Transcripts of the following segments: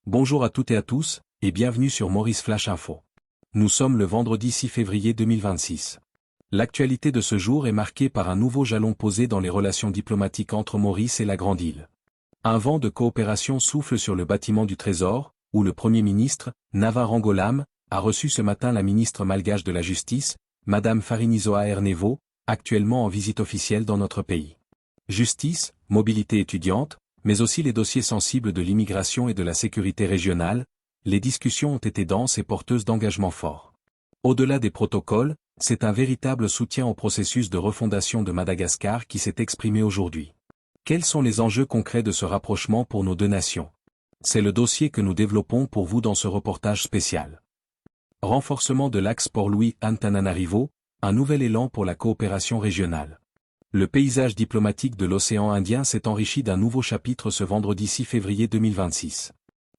Bonjour à toutes et à tous, et bienvenue sur Maurice Flash Info. Nous sommes le vendredi 6 février 2026. L'actualité de ce jour est marquée par un nouveau jalon posé dans les relations diplomatiques entre Maurice et la Grande Île. Un vent de coopération souffle sur le bâtiment du Trésor, où le Premier ministre, Nava Rangolam, a reçu ce matin la ministre malgache de la Justice, Madame Farinisoa Ernevo, actuellement en visite officielle dans notre pays. Justice, mobilité étudiante, mais aussi les dossiers sensibles de l'immigration et de la sécurité régionale, les discussions ont été denses et porteuses d'engagements forts. Au-delà des protocoles, c'est un véritable soutien au processus de refondation de Madagascar qui s'est exprimé aujourd'hui. Quels sont les enjeux concrets de ce rapprochement pour nos deux nations? C'est le dossier que nous développons pour vous dans ce reportage spécial. Renforcement de l'axe Port-Louis-Antananarivo, un nouvel élan pour la coopération régionale. Le paysage diplomatique de l'océan Indien s'est enrichi d'un nouveau chapitre ce vendredi 6 février 2026.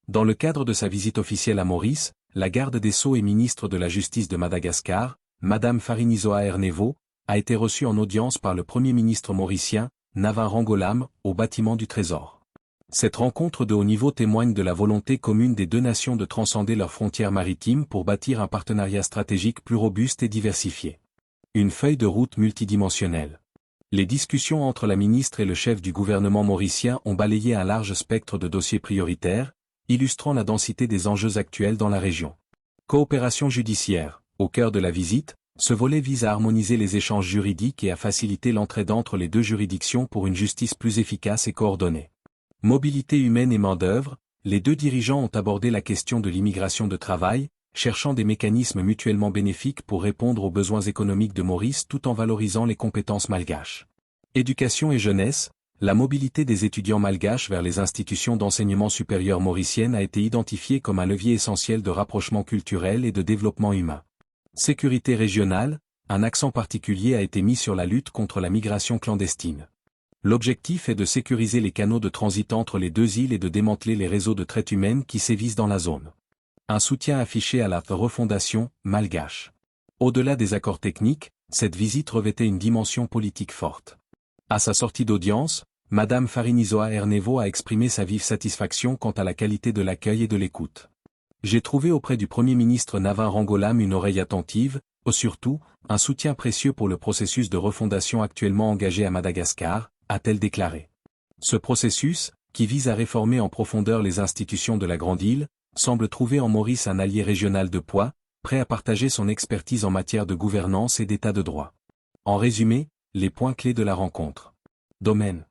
Dans le cadre de sa visite officielle à Maurice, la garde des Sceaux et ministre de la Justice de Madagascar, Madame Farinisoa Ernevo, a été reçue en audience par le Premier ministre mauricien, Nava Rangolam, au bâtiment du Trésor. Cette rencontre de haut niveau témoigne de la volonté commune des deux nations de transcender leurs frontières maritimes pour bâtir un partenariat stratégique plus robuste et diversifié. Une feuille de route multidimensionnelle. Les discussions entre la ministre et le chef du gouvernement mauricien ont balayé un large spectre de dossiers prioritaires, illustrant la densité des enjeux actuels dans la région. Coopération judiciaire. Au cœur de la visite, ce volet vise à harmoniser les échanges juridiques et à faciliter l'entraide entre les deux juridictions pour une justice plus efficace et coordonnée. Mobilité humaine et main-d'œuvre, les deux dirigeants ont abordé la question de l'immigration de travail, cherchant des mécanismes mutuellement bénéfiques pour répondre aux besoins économiques de Maurice tout en valorisant les compétences malgaches. Éducation et jeunesse, la mobilité des étudiants malgaches vers les institutions d'enseignement supérieur mauriciennes a été identifiée comme un levier essentiel de rapprochement culturel et de développement humain. Sécurité régionale, un accent particulier a été mis sur la lutte contre la migration clandestine. L'objectif est de sécuriser les canaux de transit entre les deux îles et de démanteler les réseaux de traite humaine qui sévissent dans la zone. Un soutien affiché à la refondation malgache. Au-delà des accords techniques, cette visite revêtait une dimension politique forte. À sa sortie d'audience, Madame Farinisoa Ernevo a exprimé sa vive satisfaction quant à la qualité de l'accueil et de l'écoute. J'ai trouvé auprès du Premier ministre Nava Rangolam une oreille attentive, surtout, un soutien précieux pour le processus de refondation actuellement engagé à Madagascar, a-t-elle déclaré. Ce processus, qui vise à réformer en profondeur les institutions de la Grande Île, semble trouver en Maurice un allié régional de poids, prêt à partager son expertise en matière de gouvernance et d'état de droit. En résumé, les points clés de la rencontre. Domaine.